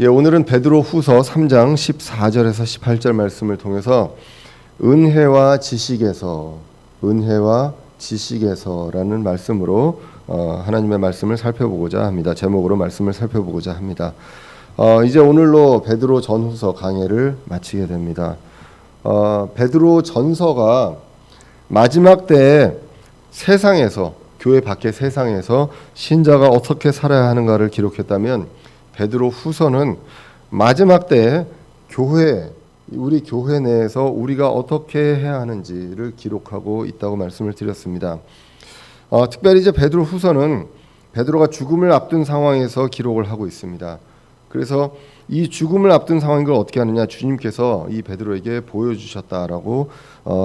오늘은 베드로 후서 3장 14절에서 18절 말씀을 통해서 은혜와 지식에서라는 말씀으로 하나님의 말씀을 살펴보고자 합니다. 제목으로 말씀을 살펴보고자 합니다. 이제 오늘로 베드로 전후서 강해를 마치게 됩니다. 베드로 전서가 마지막 때에 세상에서, 교회 밖의 세상에서 신자가 어떻게 살아야 하는가를 기록했다면, 베드로 후서는 마지막 때에 우리 교회 내에서 우리가 어떻게 해야 하는지를 기록하고 있다고 말씀을 드렸습니다. 특별히 이제 베드로 후서는 베드로가 죽음을 앞둔 상황에서 기록을 하고 있습니다. 그래서 이 죽음을 앞둔 상황인 걸 어떻게 하느냐, 주님께서 이 베드로에게 보여주셨다라고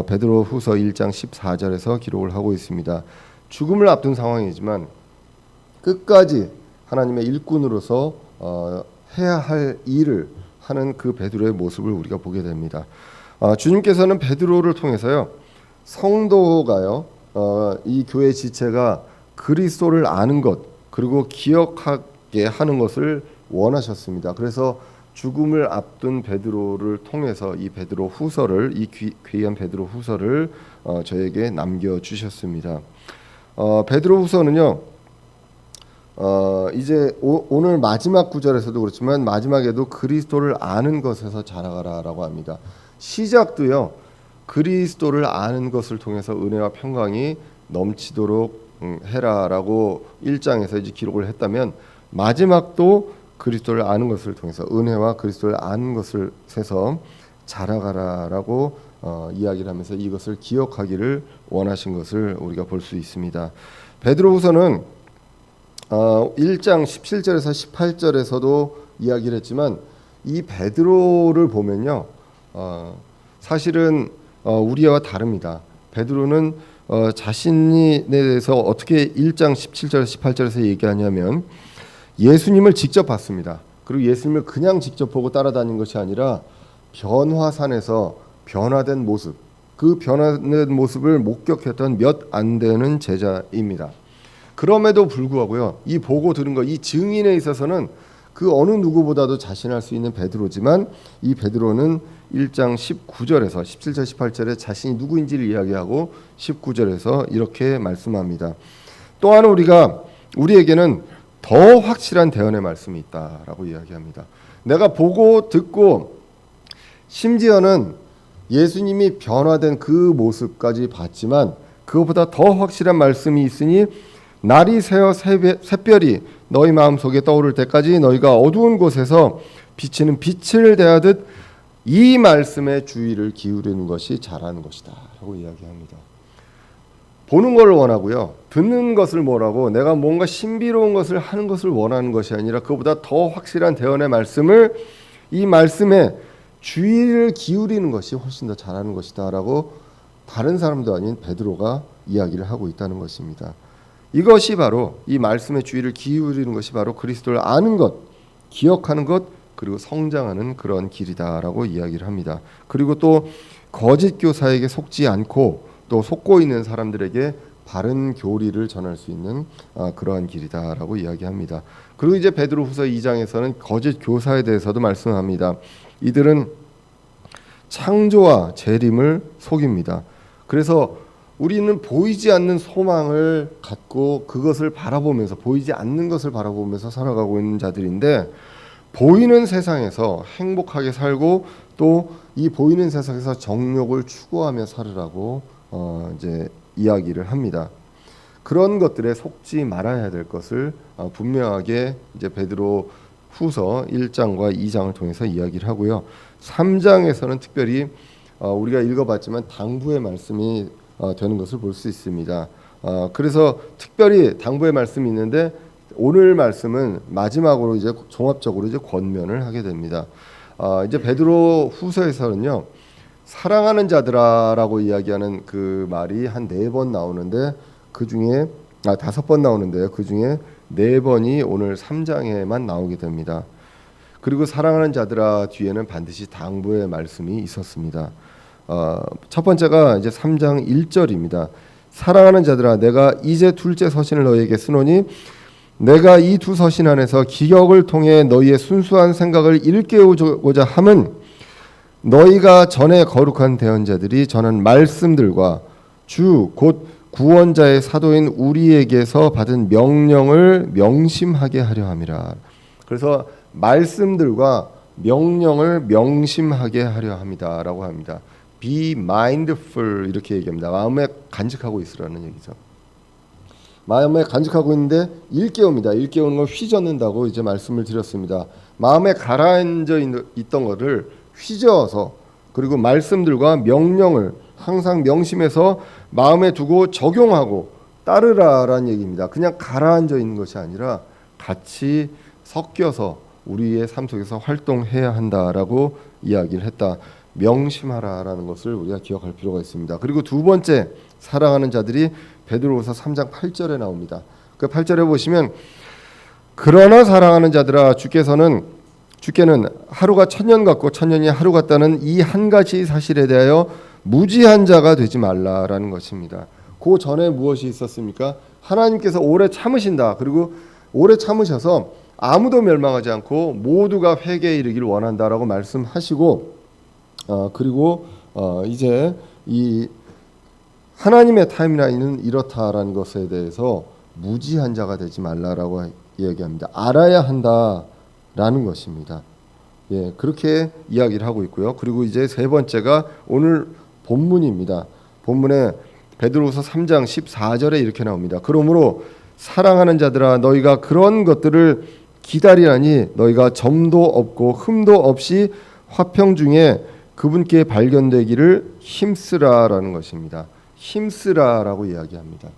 베드로 후서 1장 14절에서 기록을 하고 있습니다. 죽음을 앞둔 상황이지만 끝까지 하나님의 일꾼으로서 해야 할 일을 하는 그 베드로의 모습을 우리가 보게 됩니다. 주님께서는 베드로를 통해서요, 성도가요, 이 교회 지체가 그리스도를 아는 것 그리고 기억하게 하는 것을 원하셨습니다. 그래서 죽음을 앞둔 베드로를 통해서 이 베드로 후서를, 이 귀한 베드로 후서를 저에게 남겨주셨습니다. 베드로 후서는요, 이제 오늘 마지막 구절에서도 그렇지만 마지막에도 그리스도를 아는 것에서 자라가라라고 합니다. 시작도요, 그리스도를 아는 것을 통해서 은혜와 평강이 넘치도록 해라라고 1장에서 이제 기록을 했다면, 마지막도 그리스도를 아는 것을 통해서 은혜와 그리스도를 아는 것을 해서 자라가라라고 이야기를 하면서 이것을 기억하기를 원하신 것을 우리가 볼 수 있습니다. 베드로후서는 1장 17절에서 18절에서도 이야기를 했지만, 이 베드로를 보면요, 사실은 우리와 다릅니다. 베드로는 자신에 대해서 어떻게 1장 17절에서 18절에서 얘기하냐면, 예수님을 직접 봤습니다. 그리고 예수님을 그냥 직접 보고 따라다닌 것이 아니라 변화산에서 변화된 모습, 그 변화된 모습을 목격했던 몇 안 되는 제자입니다. 그럼에도 불구하고요, 이 보고 들은 것, 이 증인에 있어서는 그 어느 누구보다도 자신할 수 있는 베드로지만, 이 베드로는 1장 19절에서 17절 18절에 자신이 누구인지를 이야기하고 19절에서 이렇게 말씀합니다. 또한 우리에게는 더 확실한 대언의 말씀이 있다라고 이야기합니다. 내가 보고 듣고 심지어는 예수님이 변화된 그 모습까지 봤지만, 그것보다 더 확실한 말씀이 있으니 날이 새어 샛별이 너희 마음속에 떠오를 때까지 너희가 어두운 곳에서 비치는 빛을 대하듯 이 말씀에 주의를 기울이는 것이 잘하는 것이다 라고 이야기합니다. 보는 걸 원하고요, 듣는 것을 원하고 내가 뭔가 신비로운 것을 하는 것을 원하는 것이 아니라, 그것보다 더 확실한 대언의 말씀을, 이 말씀에 주의를 기울이는 것이 훨씬 더 잘하는 것이다 라고 다른 사람도 아닌 베드로가 이야기를 하고 있다는 것입니다. 이것이 바로, 이 말씀에 주의를 기울이는 것이 바로 그리스도를 아는 것, 기억하는 것, 그리고 성장하는 그런 길이다라고 이야기를 합니다. 그리고 또 거짓 교사에게 속지 않고 또 속고 있는 사람들에게 바른 교리를 전할 수 있는 그러한 길이다라고 이야기합니다. 그리고 이제 베드로후서 2장에서는 거짓 교사에 대해서도 말씀합니다. 이들은 창조와 재림을 속입니다. 그래서 우리는 보이지 않는 소망을 갖고 그것을 바라보면서, 보이지 않는 것을 바라보면서 살아가고 있는 자들인데, 보이는 세상에서 행복하게 살고 또 이 보이는 세상에서 정욕을 추구하며 살으라고 이제 이야기를 합니다. 그런 것들에 속지 말아야 될 것을 분명하게 이제 베드로 후서 1장과 2장을 통해서 이야기를 하고요. 3장에서는 특별히 우리가 읽어봤지만 당부의 말씀이 되는 것을 볼 수 있습니다. 그래서 특별히 당부의 말씀이 있는데, 오늘 말씀은 마지막으로 이제 종합적으로 이제 권면을 하게 됩니다. 이제 베드로 후서에서는요, 사랑하는 자들아라고 이야기하는 그 말이 한 4번 나오는데, 그 중에 5번 나오는데요, 그 중에 4번이 오늘 3장에만 나오게 됩니다. 그리고 사랑하는 자들아 뒤에는 반드시 당부의 말씀이 있었습니다. 첫 번째가 이제 3장 1절입니다. 사랑하는 자들아, 내가 이제 둘째 서신을 너희에게 쓰노니 내가 이 두 서신 안에서 기억을 통해 너희의 순수한 생각을 일깨우고자 함은 너희가 전에 거룩한 대언자들이 전한 말씀들과 주 곧 구원자의 사도인 우리에게서 받은 명령을 명심하게 하려 함이라. 그래서 말씀들과 명령을 명심하게 하려 합니다라고 합니다. Be mindful 이렇게 얘기합니다. 마음에 간직하고 있으라는 얘기죠. 마음에 간직하고 있는데 일깨웁니다. 일깨우는 걸 휘젓는다고 이제 말씀을 드렸습니다. 마음에 가라앉아 있던 것을 휘저어서 그리고 말씀들과 명령을 항상 명심해서 마음에 두고 적용하고 따르라라는 얘기입니다. 그냥 가라앉아 있는 것이 아니라 같이 섞여서 우리의 삶 속에서 활동해야 한다라고 이야기를 했다. 명심하라라는 것을 우리가 기억할 필요가 있습니다. 그리고 두 번째 사랑하는 자들이 베드로후서 3장 8절에 나옵니다. 그 8절에 보시면 그러나 사랑하는 자들아 주께는 하루가 천년 같고 천년이 하루 같다는 이 한 가지 사실에 대하여 무지한 자가 되지 말라라는 것입니다. 그 전에 무엇이 있었습니까? 하나님께서 오래 참으신다. 그리고 오래 참으셔서 아무도 멸망하지 않고 모두가 회개에 이르기를 원한다라고 말씀하시고 그리고 이제 이 하나님의 타임라인은 이렇다라는 것에 대해서 무지한 자가 되지 말라라고 이야기합니다. 알아야 한다라는 것입니다. 예, 그렇게 이야기를 하고 있고요. 그리고 이제 세 번째가 오늘 본문입니다. 본문에 베드로후서 3장 14절에 이렇게 나옵니다. 그러므로 사랑하는 자들아 너희가 그런 것들을 기다리라니 너희가 점도 없고 흠도 없이 화평 중에 그분께 발견되기를 힘쓰라라는 것입니다. 힘쓰라라고 이야기합니다.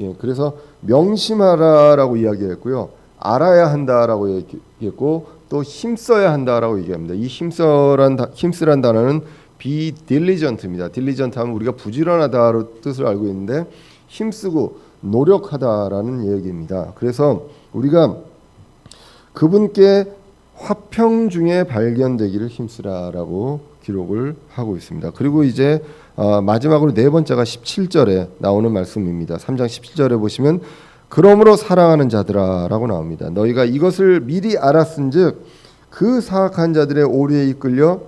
예, 그래서 명심하라라고 이야기했고요. 알아야 한다라고 얘기했고 또 힘써야 한다라고 얘기합니다. 이 힘쓰란 단어는 be diligent입니다. diligent 하면 우리가 부지런하다로 뜻을 알고 있는데 힘쓰고 노력하다라는 얘기입니다. 그래서 우리가 그분께 화평 중에 발견되기를 힘쓰라라고 기록을 하고 있습니다. 그리고 이제 마지막으로 네 번째가 17절에 나오는 말씀입니다. 3장 17절에 보시면 그러므로 사랑하는 자들아라고 나옵니다. 너희가 이것을 미리 알았은즉 그 사악한 자들의 오류에 이끌려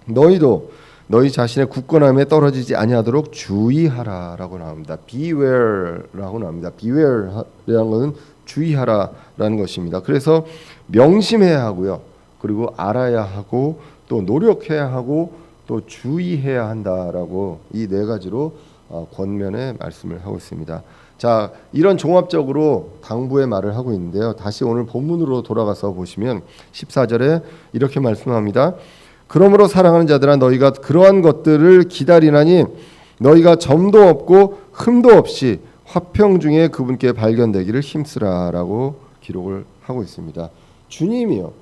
너희도 너희 자신의 굳건함에 떨어지지 아니하도록 주의하라라고 나옵니다. Beware라고 나옵니다. Beware라는 것은 주의하라라는 것입니다. 그래서 명심해야 하고요. 그리고 알아야 하고 또 노력해야 하고 또 주의해야 한다라고 이 네 가지로 권면의 말씀을 하고 있습니다. 자, 이런 종합적으로 당부의 말을 하고 있는데요. 다시 오늘 본문으로 돌아가서 보시면 14절에 이렇게 말씀합니다. 그러므로 사랑하는 자들아 너희가 그러한 것들을 기다리나니 너희가 점도 없고 흠도 없이 화평 중에 그분께 발견되기를 힘쓰라라고 기록을 하고 있습니다. 주님이요.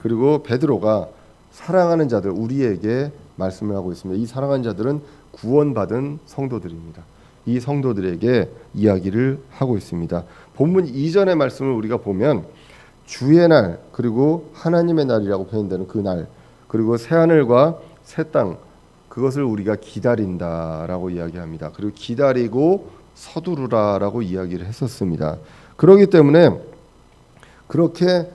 그리고 베드로가 사랑하는 자들 우리에게 말씀을 하고 있습니다. 이 사랑하는 자들은 구원받은 성도들입니다. 이 성도들에게 이야기를 하고 있습니다. 본문 이전의 말씀을 우리가 보면 주의 날 그리고 하나님의 날이라고 표현되는 그 날 그리고 새 하늘과 새 땅 그것을 우리가 기다린다라고 이야기합니다. 그리고 기다리고 서두르라라고 이야기를 했었습니다. 그렇기 때문에 그렇게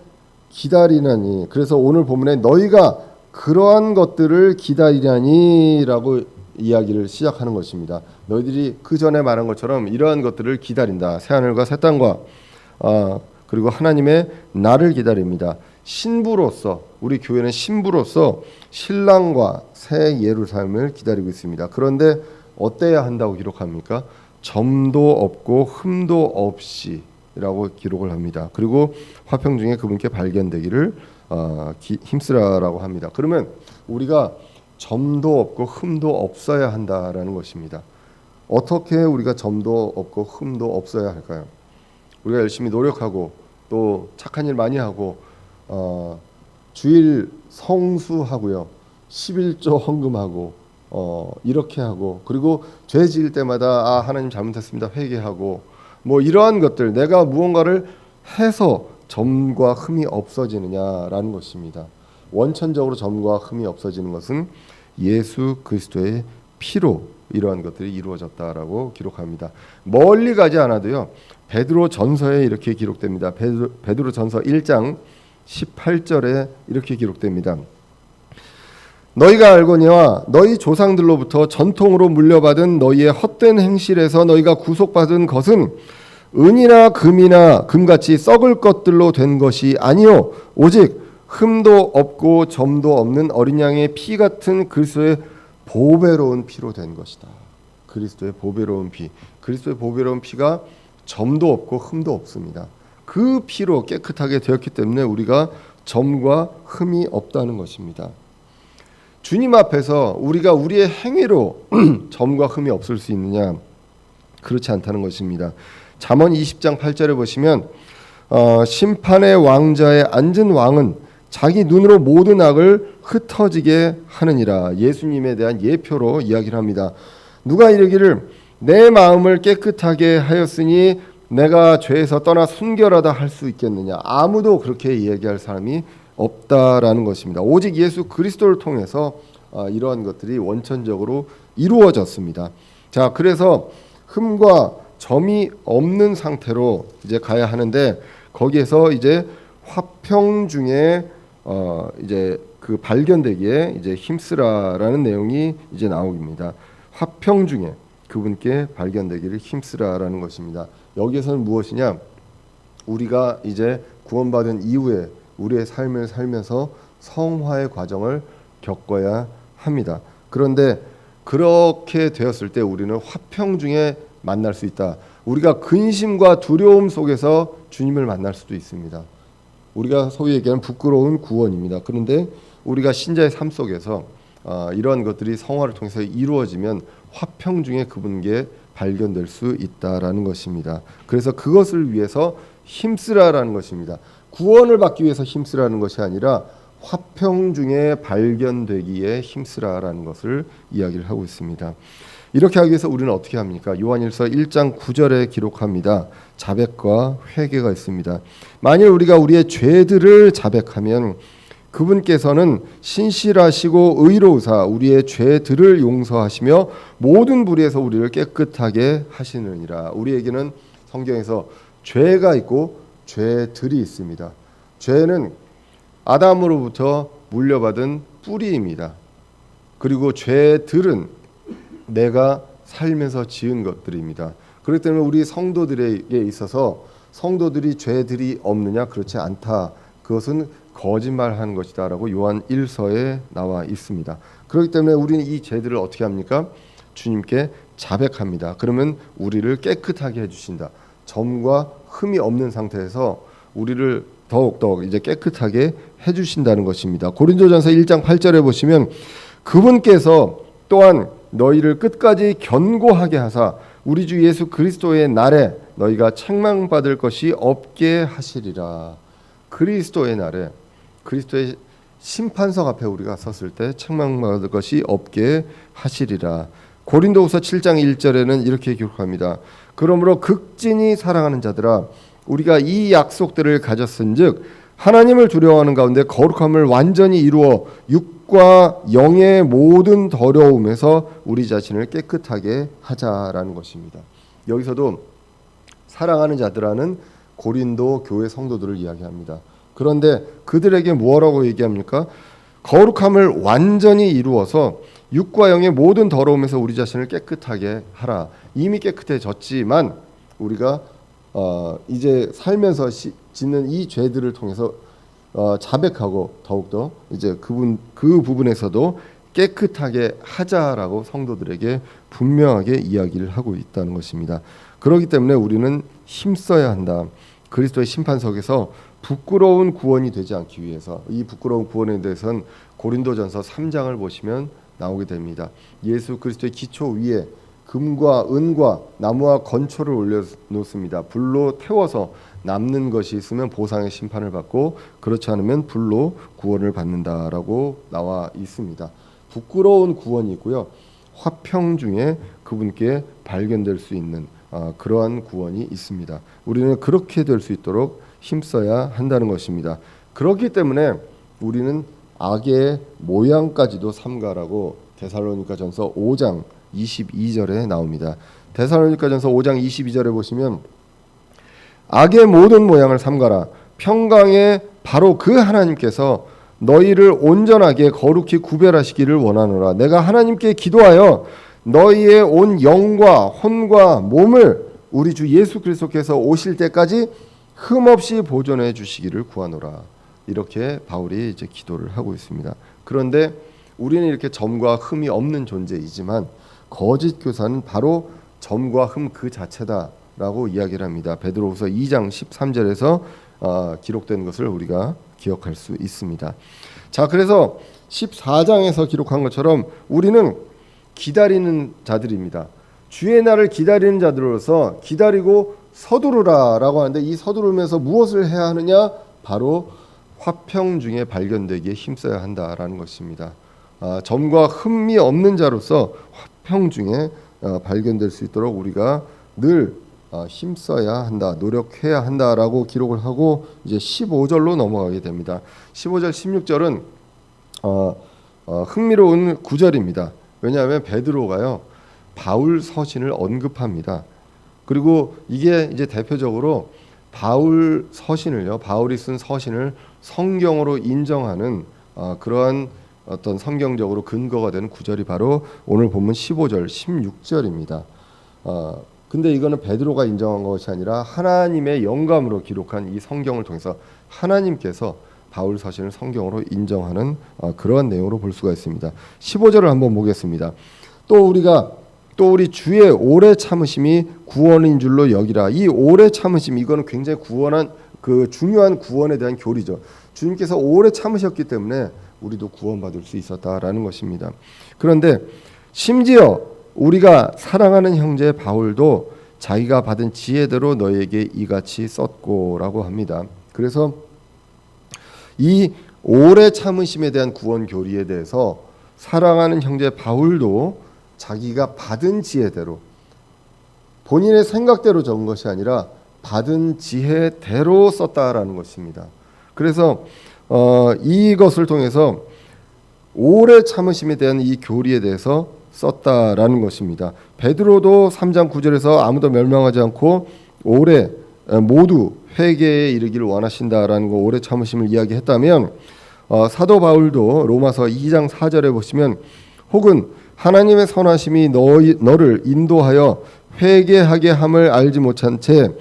기다리나니 그래서 오늘 본문에 너희가 그러한 것들을 기다리냐니라고 이야기를 시작하는 것입니다. 너희들이 그 전에 말한 것처럼 이러한 것들을 기다린다. 새 하늘과 새 땅과 그리고 하나님의 날을 기다립니다. 신부로서 우리 교회는 신부로서 신랑과 새 예루살렘을 기다리고 있습니다. 그런데 어때야 한다고 기록합니까? 점도 없고 흠도 없이라고 기록을 합니다. 그리고 화평 중에 그분께 발견되기를 힘쓰라라고 합니다. 그러면 우리가 점도 없고 흠도 없어야 한다라는 것입니다. 어떻게 우리가 점도 없고 흠도 없어야 할까요? 우리가 열심히 노력하고 또 착한 일 많이 하고 주일 성수하고요. 11조 헌금하고 이렇게 하고 그리고 죄 지을 때마다 하나님 잘못했습니다. 회개하고 뭐 이러한 것들 내가 무언가를 해서 점과 흠이 없어지느냐라는 것입니다. 원천적으로 점과 흠이 없어지는 것은 예수 그리스도의 피로 이러한 것들이 이루어졌다라고 기록합니다. 멀리 가지 않아도요. 베드로 전서에 이렇게 기록됩니다. 베드로 전서 1장 18절에 이렇게 기록됩니다. 너희가 알거니와 너희 조상들로부터 전통으로 물려받은 너희의 헛된 행실에서 너희가 구속받은 것은 은이나 금이나 금같이 썩을 것들로 된 것이 아니요 오직 흠도 없고 점도 없는 어린 양의 피 같은 그리스도의 보배로운 피로 된 것이다. 그리스도의 보배로운 피, 그리스도의 보배로운 피가 점도 없고 흠도 없습니다. 그 피로 깨끗하게 되었기 때문에 우리가 점과 흠이 없다는 것입니다. 주님 앞에서 우리가 우리의 행위로 점과 흠이 없을 수 있느냐? 그렇지 않다는 것입니다. 잠언 20장 8절에 보시면 심판의 왕자에 앉은 왕은 자기 눈으로 모든 악을 흩어지게 하느니라. 예수님에 대한 예표로 이야기를 합니다. 누가 이르기를 내 마음을 깨끗하게 하였으니 내가 죄에서 떠나 순결하다 할 수 있겠느냐? 아무도 그렇게 이야기할 사람이 없다라는 것입니다. 오직 예수 그리스도를 통해서 이러한 것들이 원천적으로 이루어졌습니다. 자, 그래서 흠과 점이 없는 상태로 이제 가야 하는데 거기에서 이제 화평 중에 이제 그 발견되기에 이제 힘쓰라라는 내용이 이제 나옵니다. 화평 중에 그분께 발견되기를 힘쓰라라는 것입니다. 여기에서는 무엇이냐? 우리가 이제 구원받은 이후에 우리의 삶을 살면서 성화의 과정을 겪어야 합니다. 그런데 그렇게 되었을 때 우리는 화평 중에 만날 수 있다. 우리가 근심과 두려움 속에서 주님을 만날 수도 있습니다. 우리가 소위 얘기하는 부끄러운 구원입니다. 그런데 우리가 신자의 삶 속에서 이러한 것들이 성화를 통해서 이루어지면 화평 중에 그분께 발견될 수 있다라는 것입니다. 그래서 그것을 위해서 힘쓰라라는 것입니다. 구원을 받기 위해서 힘쓰라는 것이 아니라 화평 중에 발견되기에 힘쓰라라는 것을 이야기를 하고 있습니다. 이렇게 하기 위해서 우리는 어떻게 합니까? 요한일서 1장 9절에 기록합니다. 자백과 회개가 있습니다. 만일 우리가 우리의 죄들을 자백하면 그분께서는 신실하시고 의로우사 우리의 죄들을 용서하시며 모든 불의에서 우리를 깨끗하게 하시느니라. 우리에게는 성경에서 죄가 있고 죄들이 있습니다. 죄는 아담으로부터 물려받은 뿌리입니다. 그리고 죄들은 내가 살면서 지은 것들입니다. 그렇기 때문에 우리 성도들에게 있어서 성도들이 죄들이 없느냐? 그렇지 않다. 그것은 거짓말하는 것이다 라고 요한 1서에 나와 있습니다. 그렇기 때문에 우리는 이 죄들을 어떻게 합니까? 주님께 자백합니다. 그러면 우리를 깨끗하게 해주신다. 점과 흠이 없는 상태에서 우리를 더욱더 이제 깨끗하게 해주신다는 것입니다. 고린도전서 1장 8절에 보시면 그분께서 또한 너희를 끝까지 견고하게 하사 우리 주 예수 그리스도의 날에 너희가 책망받을 것이 없게 하시리라. 그리스도의 날에 그리스도의 심판석 앞에 우리가 섰을 때 책망받을 것이 없게 하시리라. 고린도후서 7장 1절에는 이렇게 기록합니다. 그러므로 극진히 사랑하는 자들아 우리가 이 약속들을 가졌은즉 하나님을 두려워하는 가운데 거룩함을 완전히 이루어 육과 영의 모든 더러움에서 우리 자신을 깨끗하게 하자라는 것입니다. 여기서도 사랑하는 자들아는 고린도 교회 성도들을 이야기합니다. 그런데 그들에게 뭐라고 얘기합니까? 거룩함을 완전히 이루어서 육과 영의 모든 더러움에서 우리 자신을 깨끗하게 하라. 이미 깨끗해졌지만 우리가 이제 살면서 짓는 이 죄들을 통해서 자백하고 더욱더 이제 그 부분에서도 깨끗하게 하자라고 성도들에게 분명하게 이야기를 하고 있다는 것입니다. 그렇기 때문에 우리는 힘써야 한다. 그리스도의 심판석에서 부끄러운 구원이 되지 않기 위해서 이 부끄러운 구원에 대해서는 고린도전서 3장을 보시면 나오게 됩니다. 예수 그리스도의 기초 위에 금과 은과 나무와 건초를 올려놓습니다. 불로 태워서 남는 것이 있으면 보상의 심판을 받고 그렇지 않으면 불로 구원을 받는다라고 나와 있습니다. 부끄러운 구원이 있고요. 화평 중에 그분께 발견될 수 있는 그러한 구원이 있습니다. 우리는 그렇게 될 수 있도록 힘써야 한다는 것입니다. 그렇기 때문에 우리는 악의 모양까지도 삼가라고 데살로니가전서 5장 22절에 나옵니다. 데살로니가전서 5장 22절에 보시면 악의 모든 모양을 삼가라. 평강의 바로 그 하나님께서 너희를 온전하게 거룩히 구별하시기를 원하노라. 내가 하나님께 기도하여 너희의 온 영과 혼과 몸을 우리 주 예수 그리스도께서 오실 때까지 흠없이 보존해 주시기를 구하노라. 이렇게 바울이 이제 기도를 하고 있습니다. 그런데 우리는 이렇게 점과 흠이 없는 존재이지만 거짓 교사는 바로 점과 흠 그 자체다라고 이야기를 합니다. 베드로후서 2장 13절에서 기록된 것을 우리가 기억할 수 있습니다. 자, 그래서 14장에서 기록한 것처럼 우리는 기다리는 자들입니다. 주의 날을 기다리는 자들로서 기다리고 서두르라라고 하는데, 이 서두르면서 무엇을 해야 하느냐? 바로 화평 중에 발견되기에 힘써야 한다라는 것입니다. 점과 흠이 없는 자로서 화평 중에 발견될 수 있도록 우리가 늘 힘써야 한다, 노력해야 한다라고 기록을 하고 이제 15절로 넘어가게 됩니다. 15절, 16절은 흥미로운 구절입니다. 왜냐하면 베드로가요 바울 서신을 언급합니다. 그리고 이게 이제 대표적으로 바울 서신을요, 바울이 쓴 서신을 성경으로 인정하는 그러한 어떤 성경적으로 근거가 되는 구절이 바로 오늘 본문 15절, 16절입니다. 근데 이거는 베드로가 인정한 것이 아니라 하나님의 영감으로 기록한 이 성경을 통해서 하나님께서 바울 서신을 성경으로 인정하는 그러한 내용으로 볼 수가 있습니다. 15절을 한번 보겠습니다. 또 우리 주의 오래 참으심이 구원인 줄로 여기라. 이 오래 참으심, 이거는 굉장히 중요한 구원에 대한 교리죠. 주님께서 오래 참으셨기 때문에 우리도 구원받을 수 있었다라는 것입니다. 그런데 심지어 우리가 사랑하는 형제 바울도 자기가 받은 지혜대로 너에게 이같이 썼고라고 합니다. 그래서 이 오래 참으심에 대한 구원 교리에 대해서 사랑하는 형제 바울도 자기가 받은 지혜대로, 본인의 생각대로 적은 것이 아니라 받은 지혜대로 썼다라는 것입니다. 그래서 이것을 통해서 오래 참으심에 대한 이 교리에 대해서 썼다라는 것입니다. 베드로도 3장 9절에서 아무도 멸망하지 않고 오래 모두 회개에 이르기를 원하신다라는 거, 오래 참으심을 이야기했다면, 사도 바울도 로마서 2장 4절에 보시면 혹은 하나님의 선하심이 너를 인도하여 회개하게 함을 알지 못한 채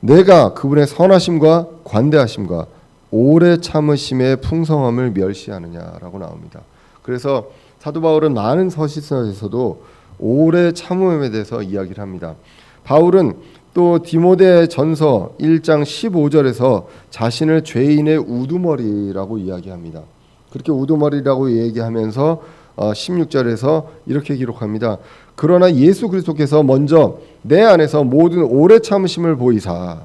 내가 그분의 선하심과 관대하심과 오래 참으심의 풍성함을 멸시하느냐라고 나옵니다. 그래서 사도 바울은 많은 서신서에서도 오래 참음에 대해서 이야기를 합니다. 바울은 또 디모데 전서 1장 15절에서 자신을 죄인의 우두머리라고 이야기합니다. 그렇게 우두머리라고 얘기하면서 16절에서 이렇게 기록합니다. 그러나 예수 그리스도께서 먼저 내 안에서 모든 오래 참으심을 보이사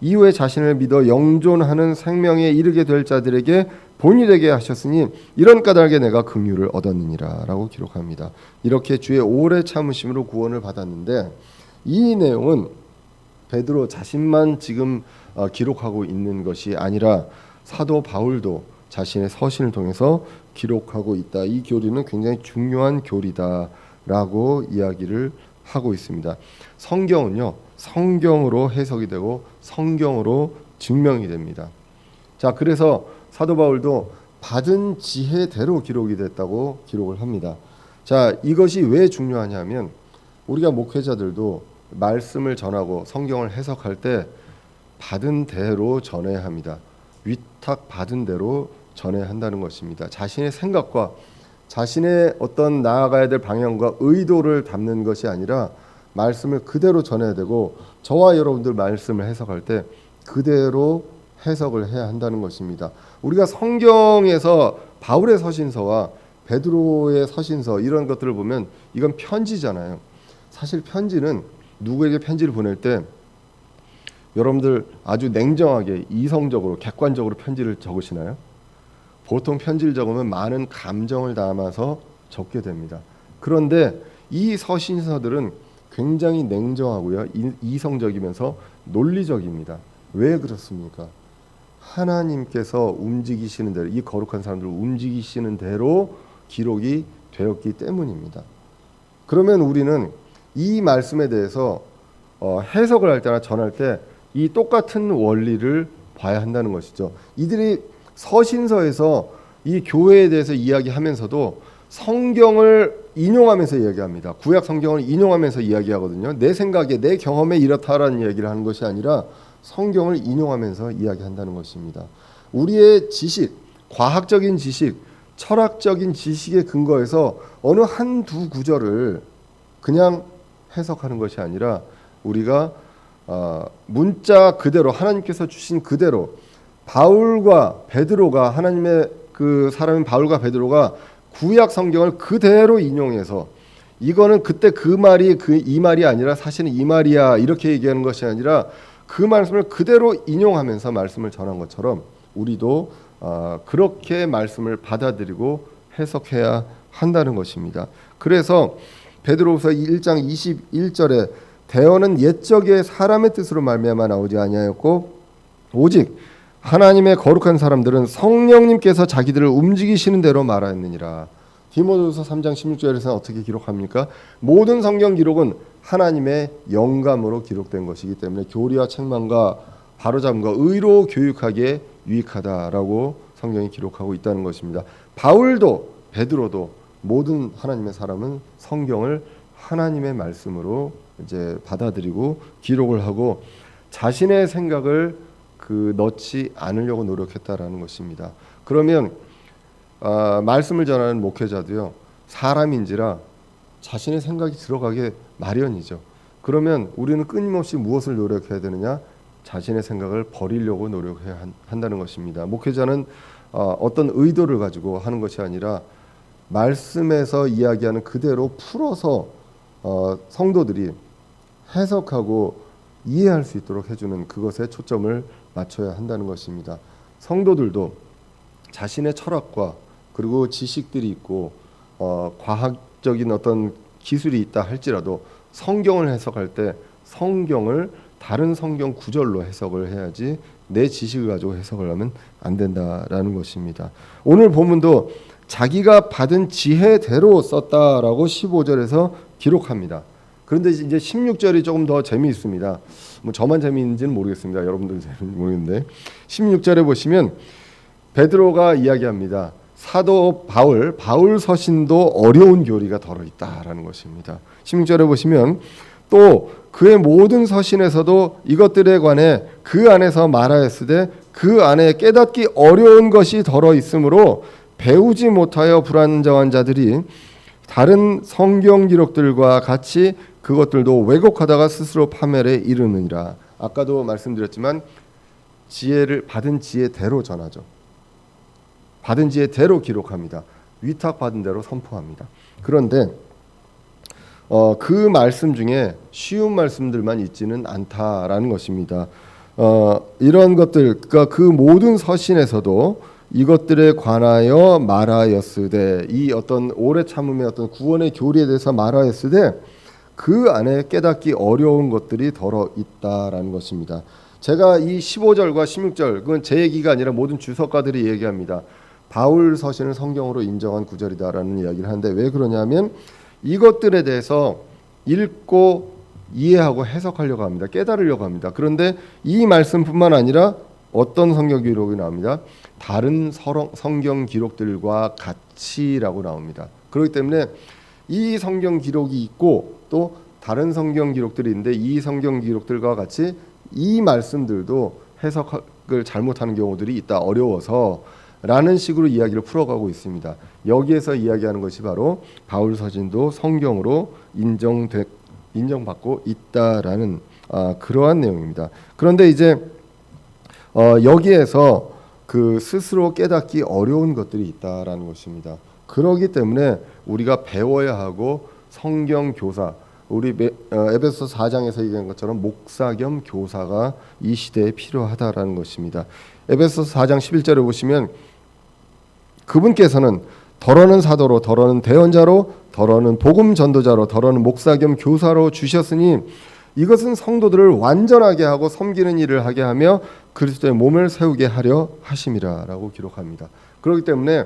이후에 자신을 믿어 영존하는 생명에 이르게 될 자들에게 본이 되게 하셨으니 이런 까닭에 내가 긍휼을 얻었느니라 라고 기록합니다. 이렇게 주의 오래 참으심으로 구원을 받았는데, 이 내용은 베드로 자신만 지금 기록하고 있는 것이 아니라 사도 바울도 자신의 서신을 통해서 기록하고 있다. 이 교리는 굉장히 중요한 교리다라고 이야기를 하고 있습니다. 성경은요, 성경으로 해석이 되고 성경으로 증명이 됩니다. 자, 그래서 사도 바울도 받은 지혜대로 기록이 됐다고 기록을 합니다. 자, 이것이 왜 중요하냐면 우리가 목회자들도 말씀을 전하고 성경을 해석할 때 받은 대로 전해야 합니다. 위탁 받은 대로 전해야 한다는 것입니다. 자신의 생각과 자신의 어떤 나아가야 될 방향과 의도를 담는 것이 아니라 말씀을 그대로 전해야 되고, 저와 여러분들 말씀을 해석할 때 그대로 해석을 해야 한다는 것입니다. 우리가 성경에서 바울의 서신서와 베드로의 서신서 이런 것들을 보면 이건 편지잖아요. 사실 편지는 누구에게 편지를 보낼 때 여러분들 아주 냉정하게 이성적으로 객관적으로 편지를 적으시나요? 보통 편지를 적으면 많은 감정을 담아서 적게 됩니다. 그런데 이 서신서들은 굉장히 냉정하고요, 이성적이면서 논리적입니다. 왜 그렇습니까? 하나님께서 움직이시는 대로, 이 거룩한 사람들을 움직이시는 대로 기록이 되었기 때문입니다. 그러면 우리는 이 말씀에 대해서 해석을 할 때나 전할 때 이 똑같은 원리를 봐야 한다는 것이죠. 이들이 서신서에서 이 교회에 대해서 이야기하면서도 성경을 인용하면서 이야기합니다. 구약 성경을 인용하면서 이야기하거든요. 내 생각에 내 경험에 이렇다라는 얘기를 하는 것이 아니라 성경을 인용하면서 이야기한다는 것입니다. 우리의 지식, 과학적인 지식, 철학적인 지식에 근거해서 어느 한두 구절을 그냥 해석하는 것이 아니라 우리가 문자 그대로 하나님께서 주신 그대로 바울과 베드로가 하나님의 그 사람인 바울과 베드로가 구약 성경을 그대로 인용해서 이거는 그때 그 말이 이 말이 아니라 사실은 이 말이야 이렇게 얘기하는 것이 아니라 그 말씀을 그대로 인용하면서 말씀을 전한 것처럼 우리도 그렇게 말씀을 받아들이고 해석해야 한다는 것입니다. 그래서 베드로후서 1장 21절에 대언은 옛적의 사람의 뜻으로 말미암아 나오지 아니하였고 오직 하나님의 거룩한 사람들은 성령님께서 자기들을 움직이시는 대로 말하였느니라. 디모데후서 3장 16절에서는 어떻게 기록합니까? 모든 성경 기록은 하나님의 영감으로 기록된 것이기 때문에 교리와 책망과 바로잡음과 의로 교육하기에 유익하다라고 성경이 기록하고 있다는 것입니다. 바울도 베드로도 모든 하나님의 사람은 성경을 하나님의 말씀으로 이제 받아들이고 기록을 하고 자신의 생각을 넣지 않으려고 노력했다라는 것입니다. 그러면 말씀을 전하는 목회자도요 사람인지라 자신의 생각이 들어가게 마련이죠. 그러면 우리는 끊임없이 무엇을 노력해야 되느냐? 자신의 생각을 버리려고 노력해야 한다는 것입니다. 목회자는 어떤 의도를 가지고 하는 것이 아니라 말씀에서 이야기하는 그대로 풀어서 성도들이 해석하고 이해할 수 있도록 해주는 그것에 초점을 맞춰야 한다는 것입니다. 성도들도 자신의 철학과 그리고 지식들이 있고 과학적인 어떤 기술이 있다 할지라도 성경을 해석할 때 성경을 다른 성경 구절로 해석을 해야지 내 지식을 가지고 해석을 하면 안 된다라는 것입니다. 오늘 본문도 자기가 받은 지혜대로 썼다라고 15절에서 기록합니다. 그런데 이제 16절이 조금 더 재미있습니다. 뭐 저만 재미있는지는 모르겠습니다. 여러분들 재미있는지 모르겠는데 16절에 보시면 베드로가 이야기합니다. 사도 바울 서신도 어려운 교리가 들어있다라는 것입니다. 16절에 보시면 또 그의 모든 서신에서도 이것들에 관해 그 안에서 말하였으되 그 안에 깨닫기 어려운 것이 들어있으므로 배우지 못하여 불안정한 자들이 다른 성경 기록들과 같이 그것들도 왜곡하다가 스스로 파멸에 이르느니라. 아까도 말씀드렸지만 지혜를 받은 지혜대로 전하죠. 받은 지혜대로 기록합니다. 위탁받은 대로 선포합니다. 그런데 그 말씀 중에 쉬운 말씀들만 있지는 않다라는 것입니다. 이런 것들, 그러니까 그 모든 서신에서도 이것들에 관하여 말하였으되 이 어떤 오래 참음의 어떤 구원의 교리에 대해서 말하였으되 그 안에 깨닫기 어려운 것들이 더러 있다라는 것입니다. 제가 이 15절과 16절 그건 제 얘기가 아니라 모든 주석가들이 얘기합니다. 바울 서신을 성경으로 인정한 구절이다라는 이야기를 하는데 왜 그러냐면 이것들에 대해서 읽고 이해하고 해석하려고 합니다. 깨달으려고 합니다. 그런데 이 말씀뿐만 아니라 어떤 성경 기록이 나옵니다. 다른 성경 기록들과 같이라고 나옵니다. 그렇기 때문에 이 성경 기록이 있고 또 다른 성경 기록들이 있는데 이 성경 기록들과 같이 이 말씀들도 해석을 잘못하는 경우들이 있다. 어려워서 라는 식으로 이야기를 풀어가고 있습니다. 여기에서 이야기하는 것이 바로 바울 서신도 성경으로 인정받고 있다라는 그러한 내용입니다. 그런데 이제 여기에서 그 스스로 깨닫기 어려운 것들이 있다라는 것입니다. 그렇기 때문에 우리가 배워야 하고 성경 교사, 우리 에베소서 4장에서 얘기한 것처럼 목사 겸 교사가 이 시대에 필요하다라는 것입니다. 에베소서 4장 11절에 보시면 그분께서는 더러는 사도로, 더러는 대언자로, 더러는 복음 전도자로, 더러는 목사 겸 교사로 주셨으니 이것은 성도들을 완전하게 하고 섬기는 일을 하게 하며 그리스도의 몸을 세우게 하려 하심이라라고 기록합니다. 그렇기 때문에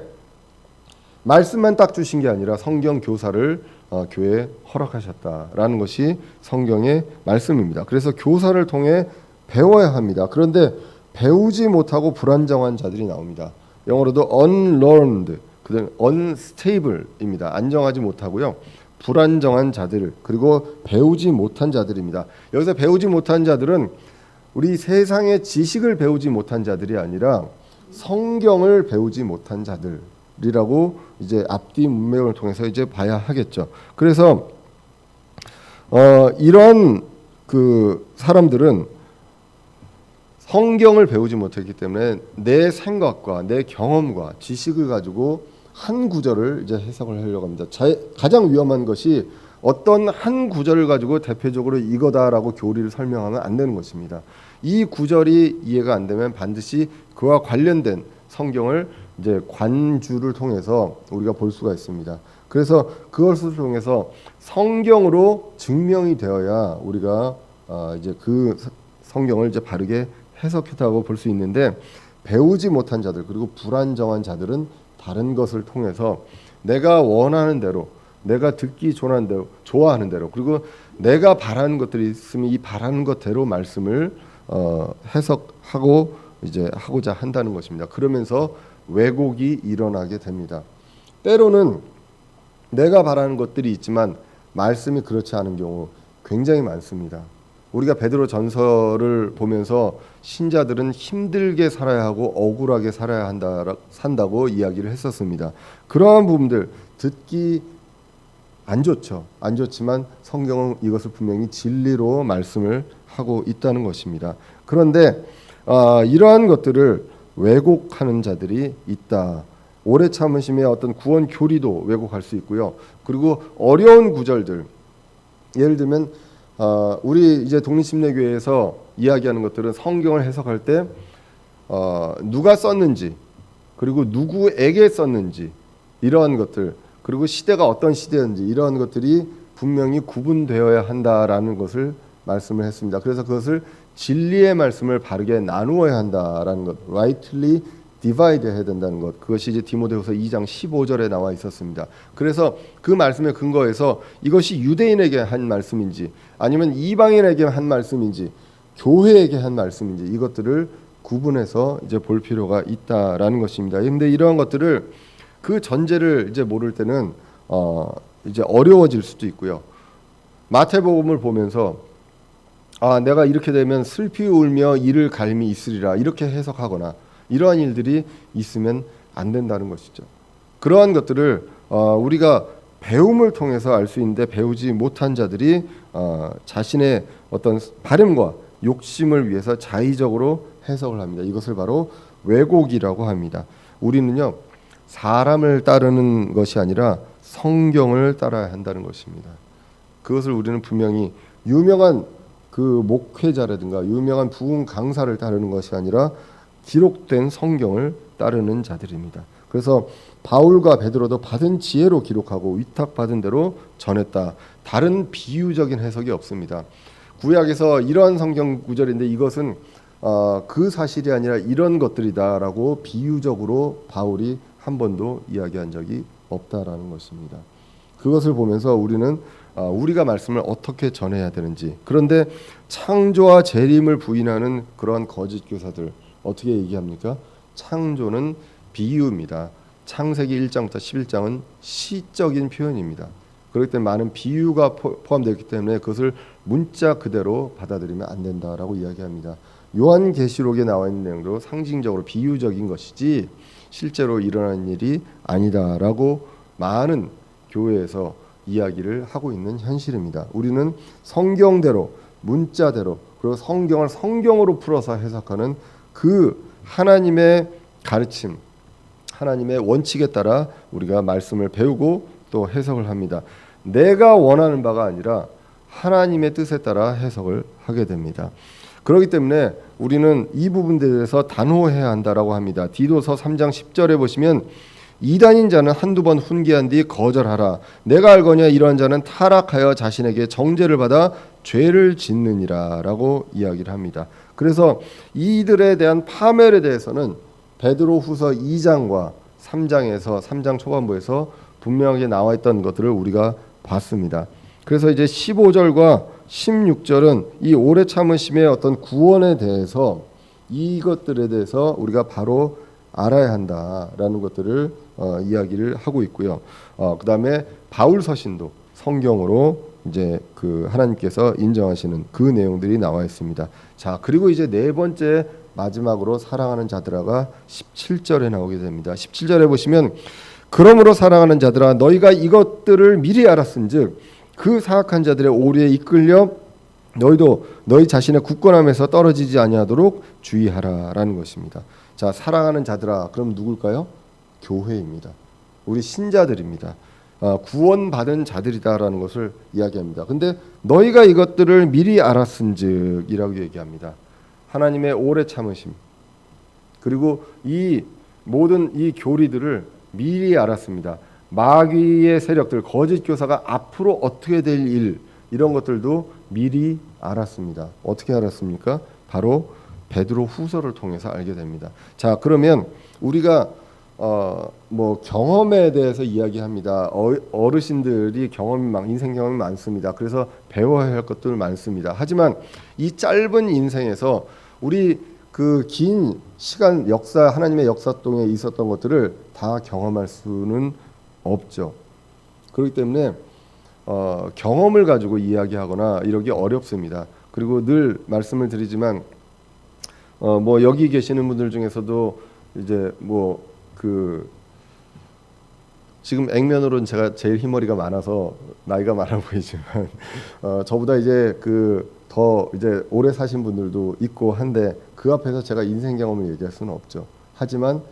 말씀만 딱 주신 게 아니라 성경 교사를 교회에 허락하셨다라는 것이 성경의 말씀입니다. 그래서 교사를 통해 배워야 합니다. 그런데 배우지 못하고 불안정한 자들이 나옵니다. 영어로도 unlearned, 그다음 unstable입니다. 안정하지 못하고요. 불안정한 자들, 그리고 배우지 못한 자들입니다. 여기서 배우지 못한 자들은 우리 세상의 지식을 배우지 못한 자들이 아니라 성경을 배우지 못한 자들이라고 이제 앞뒤 문맥을 통해서 이제 봐야 하겠죠. 그래서 이런 그 사람들은 성경을 배우지 못했기 때문에 내 생각과 내 경험과 지식을 가지고 한 구절을 이제 해석을 하려고 합니다. 가장 위험한 것이 어떤 한 구절을 가지고 대표적으로 이거다라고 교리를 설명하면 안 되는 것입니다. 이 구절이 이해가 안 되면 반드시 그와 관련된 성경을 이제 관주를 통해서 우리가 볼 수가 있습니다. 그래서 그것을 통해서 성경으로 증명이 되어야 우리가 이제 그 성경을 이제 바르게 해석했다고 볼 수 있는데, 배우지 못한 자들 그리고 불안정한 자들은 다른 것을 통해서 내가 원하는 대로, 내가 듣기 좋아하는 대로, 그리고 내가 바라는 것들이 있으면 이 바라는 것대로 말씀을 해석하고 이제 하고자 한다는 것입니다. 그러면서 왜곡이 일어나게 됩니다. 때로는 내가 바라는 것들이 있지만 말씀이 그렇지 않은 경우 굉장히 많습니다. 우리가 베드로 전서를 보면서 신자들은 힘들게 살아야 하고 억울하게 살아야 산다고 이야기를 했었습니다. 그러한 부분들 듣기 안 좋죠. 안 좋지만 성경은 이것을 분명히 진리로 말씀을 하고 있다는 것입니다. 그런데 이러한 것들을 왜곡하는 자들이 있다. 오래 참으심의 어떤 구원 교리도 왜곡할 수 있고요. 그리고 어려운 구절들, 예를 들면 우리 이제 독립심리교회에서 이야기하는 것들은 성경을 해석할 때 누가 썼는지, 그리고 누구에게 썼는지, 이러한 것들, 그리고 시대가 어떤 시대인지, 이러한 것들이 분명히 구분되어야 한다라는 것을 말씀을 했습니다. 그래서 그것을 진리의 말씀을 바르게 나누어야 한다라는 것, rightly divide 해야 된다는 것, 그것이 이제 디모데후서 2장 15절에 나와 있었습니다. 그래서 그 말씀에 근거해서 이것이 유대인에게 한 말씀인지 아니면 이방인에게 한 말씀인지 교회에게 한 말씀인지 이것들을 구분해서 이제 볼 필요가 있다라는 것입니다. 그런데 이러한 것들을 그 전제를 이제 모를 때는 이제 어려워질 수도 있고요. 마태복음을 보면서 내가 이렇게 되면 슬피 울며 이를 갈미 있으리라 이렇게 해석하거나 이러한 일들이 있으면 안 된다는 것이죠. 그러한 것들을 우리가 배움을 통해서 알 수 있는데 배우지 못한 자들이 자신의 어떤 바램과 욕심을 위해서 자의적으로 해석을 합니다. 이것을 바로 왜곡이라고 합니다. 우리는요, 사람을 따르는 것이 아니라 성경을 따라야 한다는 것입니다. 그것을 우리는 분명히 유명한 그 목회자라든가 유명한 부흥 강사를 따르는 것이 아니라 기록된 성경을 따르는 자들입니다. 그래서 바울과 베드로도 받은 지혜로 기록하고 위탁받은 대로 전했다. 다른 비유적인 해석이 없습니다. 구약에서 이러한 성경 구절인데 이것은 그 사실이 아니라 이런 것들이다라고 비유적으로 바울이 한 번도 이야기한 적이 없다라는 것입니다. 그것을 보면서 우리는 우리가 말씀을 어떻게 전해야 되는지, 그런데 창조와 재림을 부인하는 그러한 거짓 교사들 어떻게 얘기합니까? 창조는 비유입니다. 창세기 1장부터 11장은 시적인 표현입니다. 그렇기 때문에 많은 비유가 포함되어 있기 때문에 그것을 문자 그대로 받아들이면 안 된다라고 이야기합니다. 요한계시록에 나와 있는 내용도 상징적으로 비유적인 것이지 실제로 일어나는 일이 아니다라고 많은 교회에서 이야기를 하고 있는 현실입니다. 우리는 성경대로, 문자대로, 그리고 성경을 성경으로 풀어서 해석하는 그 하나님의 가르침, 하나님의 원칙에 따라 우리가 말씀을 배우고 또 해석을 합니다. 내가 원하는 바가 아니라 하나님의 뜻에 따라 해석을 하게 됩니다. 그렇기 때문에 우리는 이 부분에 대해서 단호해야 한다라고 합니다. 디도서 3장 10절에 보시면 이단인 자는 한두 번 훈계한 뒤 거절하라. 내가 알거냐 이러한 자는 타락하여 자신에게 정죄를 받아 죄를 짓느니라 라고 이야기를 합니다. 그래서 이들에 대한 파멸에 대해서는 베드로후서 2장과 3장 초반부에서 분명하게 나와 있던 것들을 우리가 봤습니다. 그래서 이제 15절과 16절은 이 오래 참으심의 어떤 구원에 대해서 이것들에 대해서 우리가 바로 알아야 한다라는 것들을 이야기를 하고 있고요. 그다음에 바울 서신도 성경으로 이제 그 하나님께서 인정하시는 그 내용들이 나와 있습니다. 자, 그리고 이제 네 번째 마지막으로 사랑하는 자들아가 17절에 나오게 됩니다. 17절에 보시면 그러므로 사랑하는 자들아 너희가 이것들을 미리 알았은즉 그 사악한 자들의 오류에 이끌려 너희도 너희 자신의 굳건함에서 떨어지지 아니하도록 주의하라라는 것입니다. 자, 사랑하는 자들아 그럼 누굴까요? 교회입니다. 우리 신자들입니다. 구원받은 자들이다라는 것을 이야기합니다. 근데 너희가 이것들을 미리 알았은즉이라고 얘기합니다. 하나님의 오래 참으심 그리고 이 모든 이 교리들을 미리 알았습니다. 마귀의 세력들, 거짓 교사가 앞으로 어떻게 될 일 이런 것들도 미리 알았습니다. 어떻게 알았습니까? 바로 베드로 후서를 통해서 알게 됩니다. 자, 그러면 우리가 뭐 경험에 대해서 이야기합니다. 어르신들이 인생 경험이 많습니다. 그래서 배워야 할 것들 많습니다. 하지만 이 짧은 인생에서 우리 그 긴 시간 역사 하나님의 역사 동에 있었던 것들을 다 경험할 수는 없죠. 그렇기 때문에 경험을 가지고 이야기하거나 이러기 어렵습니다. 그리고 늘 말씀을 드리지만 뭐 여기 계시는 분들 중에서도 이제 뭐 그 지금 액면으로는 제가 제일 흰머리가 많아서 나이가 많아 보이지만 저보다 이제 그 더 이제 오래 사신 분들도 있고 한데 그 앞에서 제가 인생 경험을 얘기할 수는 없죠. 하지만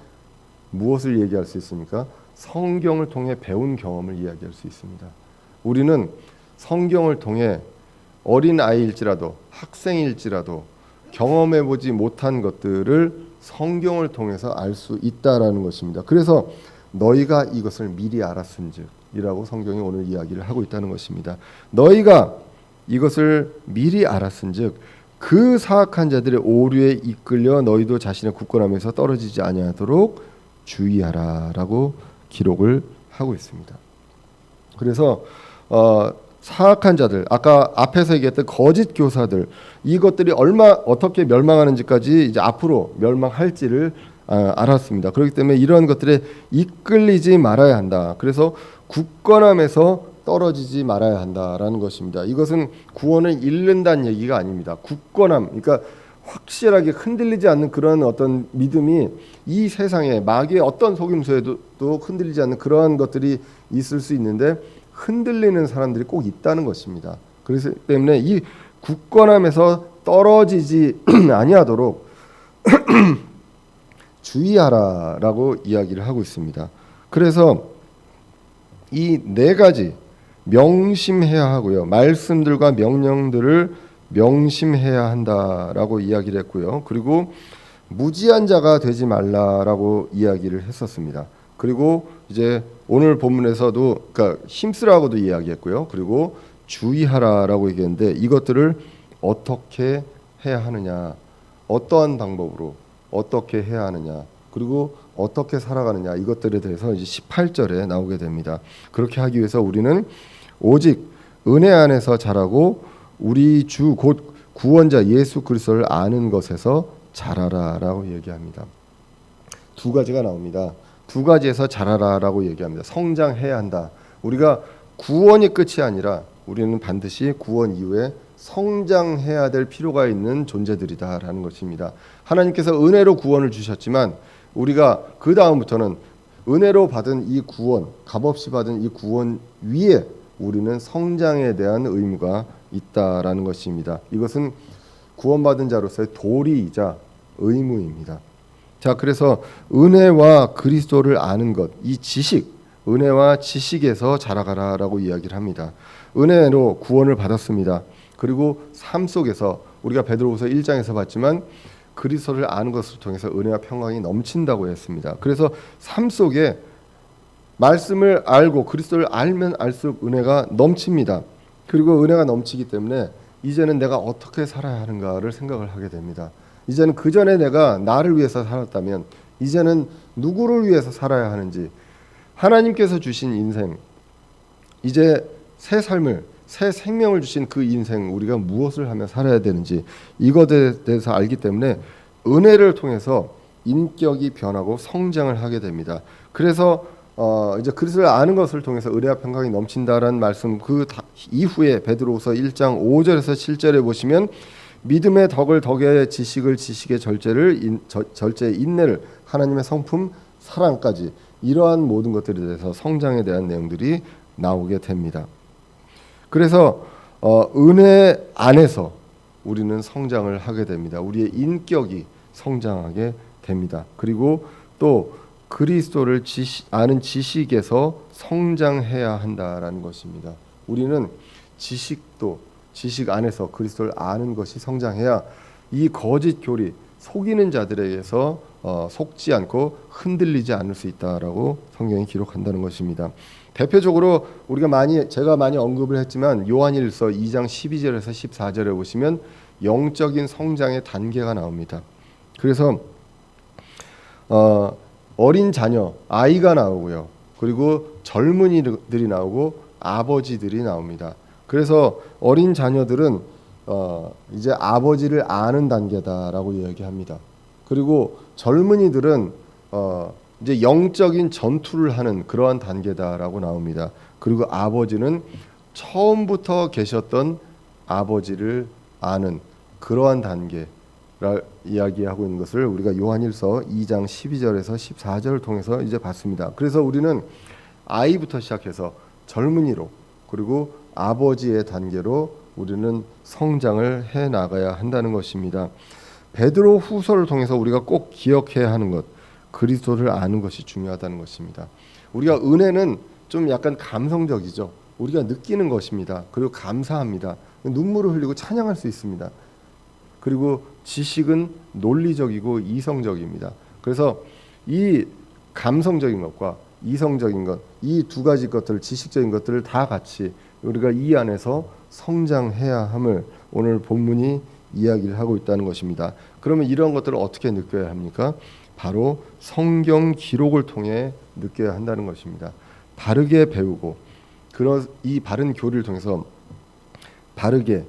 무엇을 얘기할 수 있습니까? 성경을 통해 배운 경험을 이야기할 수 있습니다. 우리는 성경을 통해 어린 아이일지라도 학생일지라도 경험해 보지 못한 것들을 성경을 통해서 알 수 있다라는 것입니다. 그래서 너희가 이것을 미리 알았은즉이라고 성경이 오늘 이야기를 하고 있다는 것입니다. 너희가 이것을 미리 알았은즉 그 사악한 자들의 오류에 이끌려 너희도 자신의 굳건함에서 떨어지지 아니하도록 주의하라라고 기록을 하고 있습니다. 그래서 사악한 자들, 아까 앞에서 얘기했던 거짓 교사들, 이것들이 어떻게 멸망하는지까지 이제 앞으로 멸망할지를 알았습니다. 그렇기 때문에 이런 것들에 이끌리지 말아야 한다. 그래서 굳건함에서 떨어지지 말아야 한다라는 것입니다. 이것은 구원을 잃는다는 얘기가 아닙니다. 굳건함, 그러니까 확실하게 흔들리지 않는 그런 어떤 믿음이 이 세상에 마귀의 어떤 속임수에도 흔들리지 않는 그러한 것들이 있을 수 있는데 흔들리는 사람들이 꼭 있다는 것입니다. 그래서 때문에 이 굳건함에서 떨어지지 아니하도록 주의하라라고 이야기를 하고 있습니다. 그래서 이 네 가지 명심해야 하고요. 말씀들과 명령들을 명심해야 한다라고 이야기를 했고요. 그리고 무지한 자가 되지 말라라고 이야기를 했었습니다. 그리고 이제 오늘 본문에서도 그러니까 힘쓰라고도 이야기했고요. 그리고 주의하라라고 얘기했는데 이것들을 어떻게 해야 하느냐, 어떠한 방법으로 어떻게 해야 하느냐, 그리고 어떻게 살아가느냐 이것들에 대해서 이제 18절에 나오게 됩니다. 그렇게 하기 위해서 우리는 오직 은혜 안에서 자라고 우리 주 곧 구원자 예수 그리스도를 아는 것에서 자라라라고 얘기합니다. 두 가지가 나옵니다. 두 가지에서 자라라라고 얘기합니다. 성장해야 한다. 우리가 구원이 끝이 아니라 우리는 반드시 구원 이후에 성장해야 될 필요가 있는 존재들이다라는 것입니다. 하나님께서 은혜로 구원을 주셨지만 우리가 그 다음부터는 은혜로 받은 이 구원, 값없이 받은 이 구원 위에 우리는 성장에 대한 의무가 있다라는 것입니다. 이것은 구원받은 자로서의 도리이자 의무입니다. 자, 그래서 은혜와 그리스도를 아는 것, 이 지식, 은혜와 지식에서 자라가라라고 이야기를 합니다. 은혜로 구원을 받았습니다. 그리고 삶 속에서 우리가 베드로후서 1장에서 봤지만 그리스도를 아는 것을 통해서 은혜와 평강이 넘친다고 했습니다. 그래서 삶 속에 말씀을 알고 그리스도를 알면 알수록 은혜가 넘칩니다. 그리고 은혜가 넘치기 때문에 이제는 내가 어떻게 살아야 하는가를 생각을 하게 됩니다. 이제는 그 전에 내가 나를 위해서 살았다면 이제는 누구를 위해서 살아야 하는지, 하나님께서 주신 인생, 이제 새 삶을, 새 생명을 주신 그 인생, 우리가 무엇을 하며 살아야 되는지 이것에 대해서 알기 때문에 은혜를 통해서 인격이 변하고 성장을 하게 됩니다. 그래서 이제 그리스도를 아는 것을 통해서 의뢰와 평강이 넘친다라는 말씀, 그 이후에 베드로후서 1장 5절에서 7절에 보시면 믿음의 덕을 덕에, 지식을 지식의 절제를 절제의 인내를, 하나님의 성품 사랑까지, 이러한 모든 것들에 대해서 성장에 대한 내용들이 나오게 됩니다. 그래서 은혜 안에서 우리는 성장을 하게 됩니다. 우리의 인격이 성장하게 됩니다. 그리고 또 그리스도를 아는 지식에서 성장해야 한다라는 것입니다. 우리는 지식 안에서 그리스도를 아는 것이 성장해야 이 거짓 교리, 속이는 자들에게서 속지 않고 흔들리지 않을 수 있다라고 성경이 기록한다는 것입니다. 대표적으로 제가 많이 언급을 했지만 요한일서 2장 12절에서 14절에 보시면 영적인 성장의 단계가 나옵니다. 그래서 어린 자녀, 아이가 나오고요. 그리고 젊은이들이 나오고 아버지들이 나옵니다. 그래서 어린 자녀들은 이제 아버지를 아는 단계다라고 이야기합니다. 그리고 젊은이들은 이제 영적인 전투를 하는 그러한 단계다라고 나옵니다. 그리고 아버지는 처음부터 계셨던 아버지를 아는 그러한 단계를 이야기하고 있는 것을 우리가 요한일서 2장 12절에서 14절을 통해서 이제 봤습니다. 그래서 우리는 아이부터 시작해서 젊은이로, 그리고 아버지의 단계로 우리는 성장을 해 나가야 한다는 것입니다. 베드로 후서를 통해서 우리가 꼭 기억해야 하는 것, 그리스도를 아는 것이 중요하다는 것입니다. 우리가 은혜는 좀 약간 감성적이죠. 우리가 느끼는 것입니다. 그리고 감사합니다. 눈물을 흘리고 찬양할 수 있습니다. 그리고 지식은 논리적이고 이성적입니다. 그래서 이 감성적인 것과 이성적인 것, 이 두 가지 것들, 지식적인 것들을 다 같이 우리가 이 안에서 성장해야 함을 오늘 본문이 이야기를 하고 있다는 것입니다. 그러면 이런 것들을 어떻게 느껴야 합니까? 바로 성경 기록을 통해 느껴야 한다는 것입니다. 바르게 배우고, 이 바른 교리를 통해서 바르게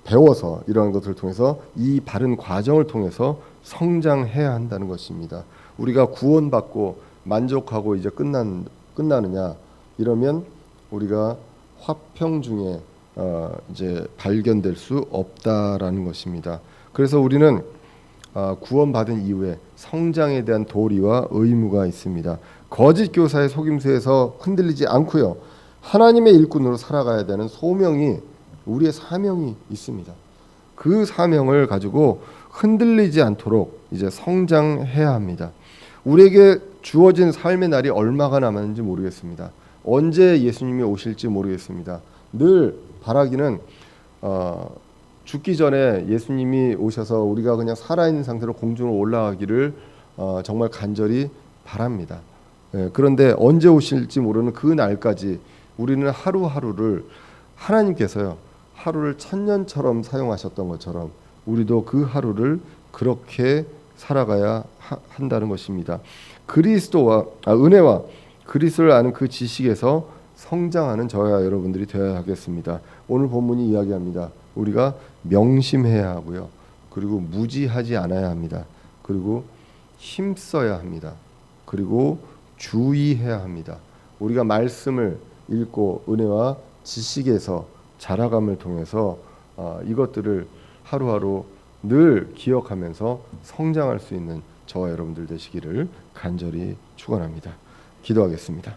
배워서, 이러한 것들을 통해서 이 바른 과정을 통해서 성장해야 한다는 것입니다. 우리가 구원받고 만족하고 이제 끝나느냐, 이러면 우리가 화평 중에 이제 발견될 수 없다라는 것입니다. 그래서 우리는 구원받은 이후에 성장에 대한 도리와 의무가 있습니다. 거짓 교사의 속임수에서 흔들리지 않고요, 하나님의 일꾼으로 살아가야 되는 소명이, 우리의 사명이 있습니다. 그 사명을 가지고 흔들리지 않도록 이제 성장해야 합니다. 우리에게 주어진 삶의 날이 얼마가 남았는지 모르겠습니다. 언제 예수님이 오실지 모르겠습니다. 늘 바라기는 죽기 전에 예수님이 오셔서 우리가 그냥 살아있는 상태로 공중으로 올라가기를 정말 간절히 바랍니다. 그런데 언제 오실지 모르는 그 날까지 우리는 하루하루를, 하나님께서요, 하루를 천년처럼 사용하셨던 것처럼 우리도 그 하루를 그렇게 살아가야 한다는 것입니다. 은혜와 그리스도를 아는 그 지식에서 성장하는 저와 여러분들이 되어야 하겠습니다. 오늘 본문이 이야기합니다. 우리가 명심해야 하고요, 그리고 무지하지 않아야 합니다. 그리고 힘써야 합니다. 그리고 주의해야 합니다. 우리가 말씀을 읽고 은혜와 지식에서 자라감을 통해서 이것들을 하루하루 늘 기억하면서 성장할 수 있는 저와 여러분들 되시기를 간절히 축원합니다. 기도하겠습니다.